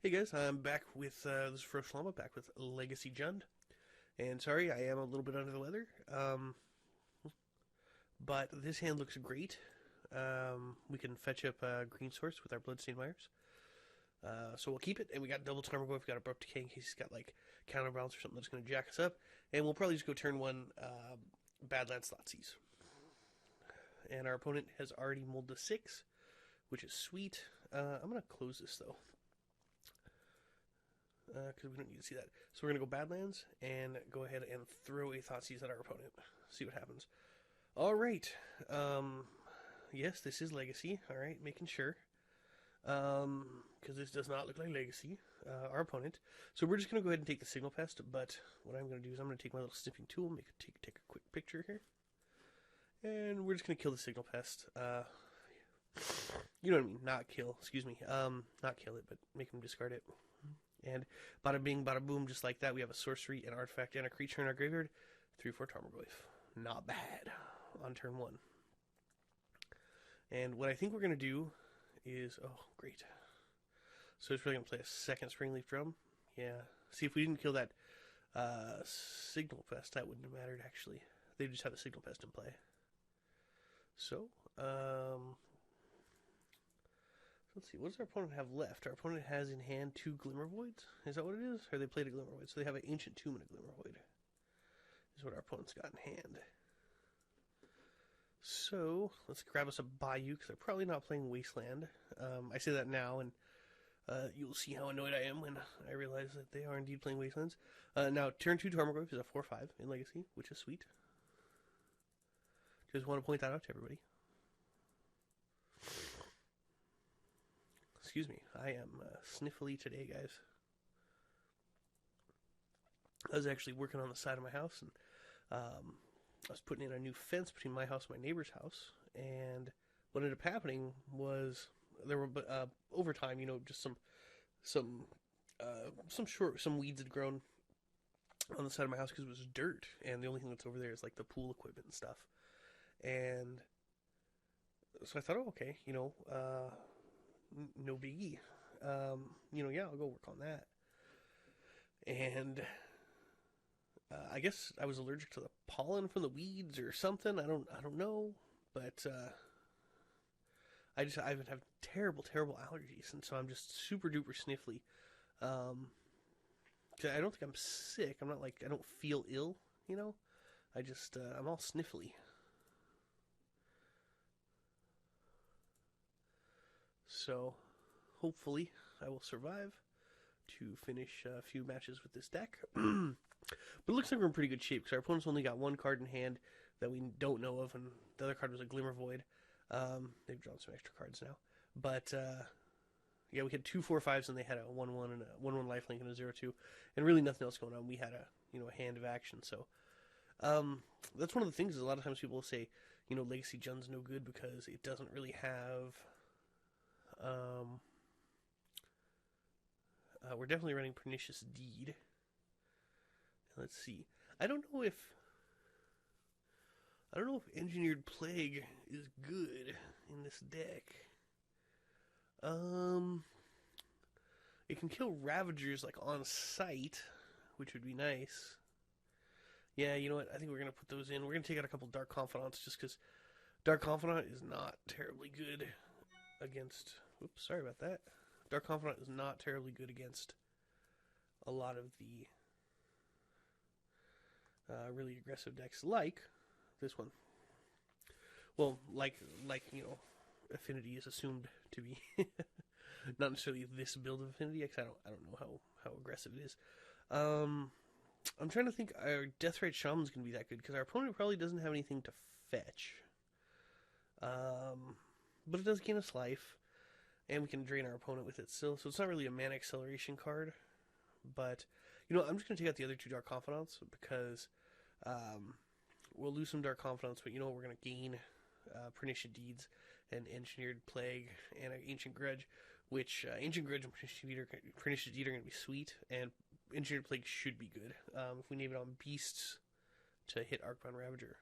Hey guys, I'm back with this is Ferociousllama, back with Legacy Jund. And sorry, I am a little bit under the weather, but this hand looks great. We can fetch up Green Source with our Bloodstained Mires. So we'll keep it, and we got double Tarmogoyf, we got Abrupt Decay in case he's got like counterbalance or something that's going to jack us up. And we'll probably just go turn one Badlands Thoughtseize. And our opponent has already mulled the 6, which is sweet. I'm going to close this though, because we don't need to see that. So we're going to go Badlands and go ahead and throw a Thoughtseize at our opponent. See what happens. All right. Yes, this is Legacy. All right, making sure. Because this does not look like Legacy, our opponent. So we're just going to go ahead and take the Signal Pest, but what I'm going to do is I'm going to take my little sniffing tool, take a quick picture here. And we're just going to kill the Signal Pest. You know what I mean, not kill, excuse me. Not kill it, but make him discard it. And bada bing, bada boom, just like that, we have a sorcery, an artifact, and a creature in our graveyard. 3/4 Tarmogoyf. Not bad on turn 1. And what I think we're going to do is, oh, great. So it's really going to play a second Springleaf Drum. Yeah. See, if we didn't kill that Signal Pest, that wouldn't have mattered, actually. They just have a Signal Pest in play. So, let's see, what does our opponent have left? Our opponent has in hand 2 Glimmervoids? Is that what it is? Or they played a Glimmervoid. So they have an Ancient Tomb and a Glimmervoid. Is what our opponent's got in hand. So, let's grab us a Bayou, because they're probably not playing Wasteland. I say that now, and you'll see how annoyed I am when I realize that they are indeed playing Wastelands. Now, turn 2 Tarmogoyf is a 4/5 in Legacy, which is sweet. Just want to point that out to everybody. Excuse me, I am sniffly today, guys. I was actually working on the side of my house, and I was putting in a new fence between my house and my neighbor's house. And what ended up happening was there were over time, just some weeds had grown on the side of my house because it was dirt, and the only thing that's over there is like the pool equipment and stuff. And so I thought, oh, okay, no biggie. Yeah, I'll go work on that. And I guess I was allergic to the pollen from the weeds or something. I don't know, but I've been having terrible allergies, and so I'm just super duper sniffly. I don't think I'm sick. I'm not like I don't feel ill. I just I'm all sniffly. So hopefully I will survive to finish a few matches with this deck. But it looks like we're in pretty good shape because our opponent's only got 1 card in hand that we don't know of, and the other card was a Glimmervoid. They've drawn some extra cards now. But yeah, we had 2 4/5s, and they had a 1/1 and a 1/1 lifelink and a 0/2, and really nothing else going on. We had a hand of action. So that's one of the things is a lot of times people will say, Legacy Jund's no good because it doesn't really have. We're definitely running Pernicious Deed. Let's see. I don't know if Engineered Plague is good in this deck. It can kill Ravagers like on sight, which would be nice. Yeah, you know what? I think we're gonna put those in. We're gonna take out a couple Dark Confidants just because Dark Confidant is not terribly good against. Whoops, sorry about that. Dark Confidant is not terribly good against a lot of the really aggressive decks like this one. Well, like Affinity is assumed to be. Not necessarily this build of Affinity, because I don't know how aggressive it is. I'm trying to think. Our Deathrite Shaman's going to be that good because our opponent probably doesn't have anything to fetch. But it does gain us life, and we can drain our opponent with it still. So it's not really a mana acceleration card. But I'm just going to take out the other 2 Dark Confidants because we'll lose some Dark Confidants, but we're going to gain Pernicious Deeds and Engineered Plague and an Ancient Grudge, which Ancient Grudge and Pernicious Deed are going to be sweet, and Engineered Plague should be good if we name it on Beasts to hit Arcbound Ravager.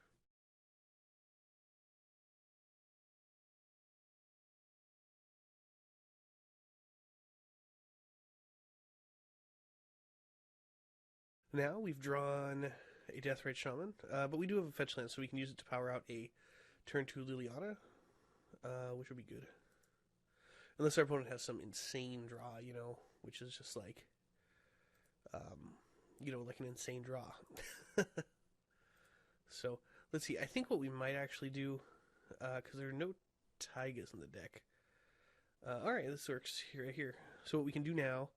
Now we've drawn a Deathrite Shaman, but we do have a fetch land, so we can use it to power out a turn 2 Liliana, which would be good. Unless our opponent has some insane draw, you know, which is just like, you know, like an insane draw. So, let's see. I think what we might actually do, because there are no Taigas in the deck. Alright, this works right here. So what we can do now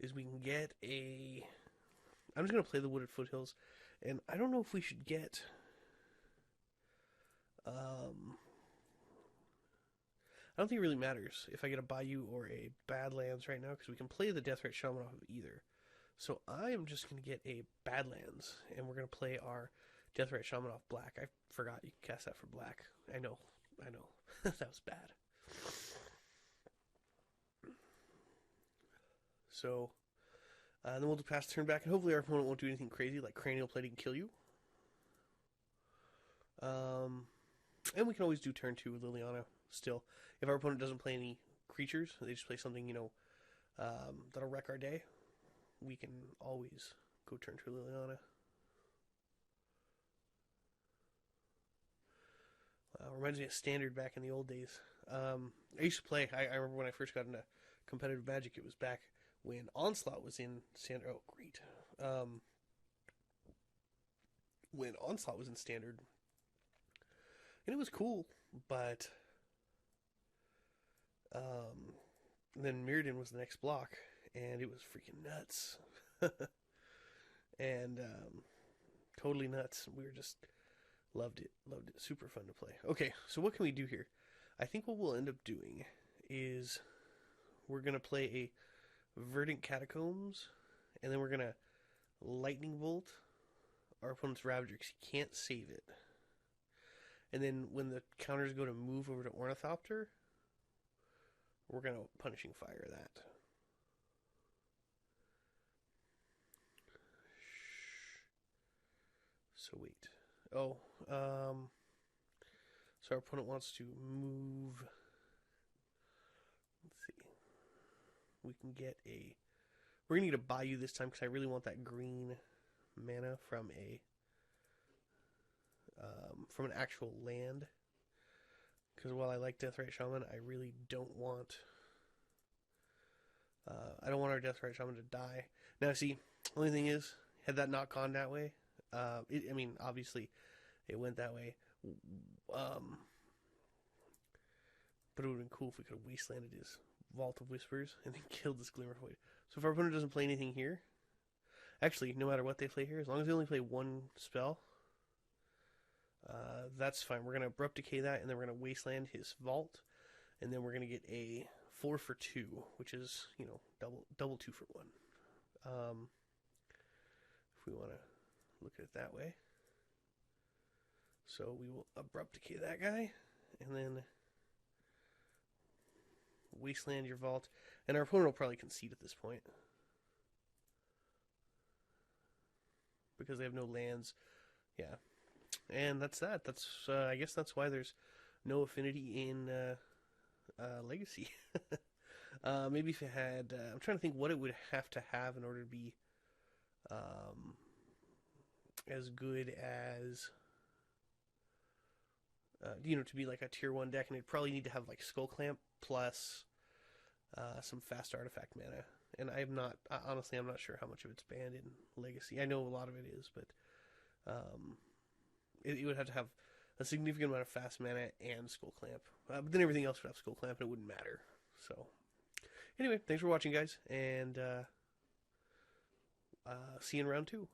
is we can get a... I'm just going to play the Wooded Foothills, and I don't know if we should get... I don't think it really matters if I get a Bayou or a Badlands right now, because we can play the Deathrite Shaman off of either. So I am just going to get a Badlands, and we're going to play our Deathrite Shaman off black. I forgot you can cast that for black. I know. That was bad. So, then we'll just pass the turn back, and hopefully our opponent won't do anything crazy, like Cranial Plating kill you. And we can always do turn 2 with Liliana still. If our opponent doesn't play any creatures, they just play something, you know, that'll wreck our day, we can always go turn 2 Liliana. Reminds me of Standard back in the old days. I used to play, I remember when I first got into competitive Magic, it was back when Onslaught was in Standard. Oh, great. When Onslaught was in Standard. And it was cool, but then Mirrodin was the next block, and it was freaking nuts. And totally nuts. We were just... Loved it. Super fun to play. Okay, so what can we do here? I think what we'll end up doing is we're going to play a Verdant Catacombs, and then we're going to Lightning Bolt our opponent's Ravager because he can't save it. And then when the counters go to move over to Ornithopter, we're going to Punishing Fire that. So wait. Oh, so our opponent wants to move. Let's see. We can get a... We're going to get a Bayou this time because I really want that green mana from an actual land. Because while I like Deathrite Shaman, I really don't want... I don't want our Deathrite Shaman to die. Now, see, the only thing is, had that not gone that way, I mean, obviously, it went that way. But it would have been cool if we could have wastelanded his Vault of Whispers and then killed this Glimmervoid. So if our opponent doesn't play anything here, actually, no matter what they play here, as long as they only play one spell, that's fine. We're going to Abrupt Decay that, and then we're going to wasteland his Vault, and then we're going to get a 4 for 2, which is, you know, double 2 for 1. If we want to look at it that way. So we will Abrupt Decay that guy, and then wasteland your Vault, and our opponent will probably concede at this point because they have no lands. Yeah, and that's that. That's I guess that's why there's no Affinity in Legacy. Maybe if it had, I'm trying to think what it would have to have in order to be as good as, you know, to be like a tier 1 deck, and it'd probably need to have like Skull Clamp plus some fast artifact mana. And I'm not, honestly, I'm not sure how much of it's banned in Legacy. I know a lot of it is, but it would have to have a significant amount of fast mana and Skull Clamp. But then everything else would have Skull Clamp, and it wouldn't matter. So, anyway, thanks for watching, guys, and see you in round 2.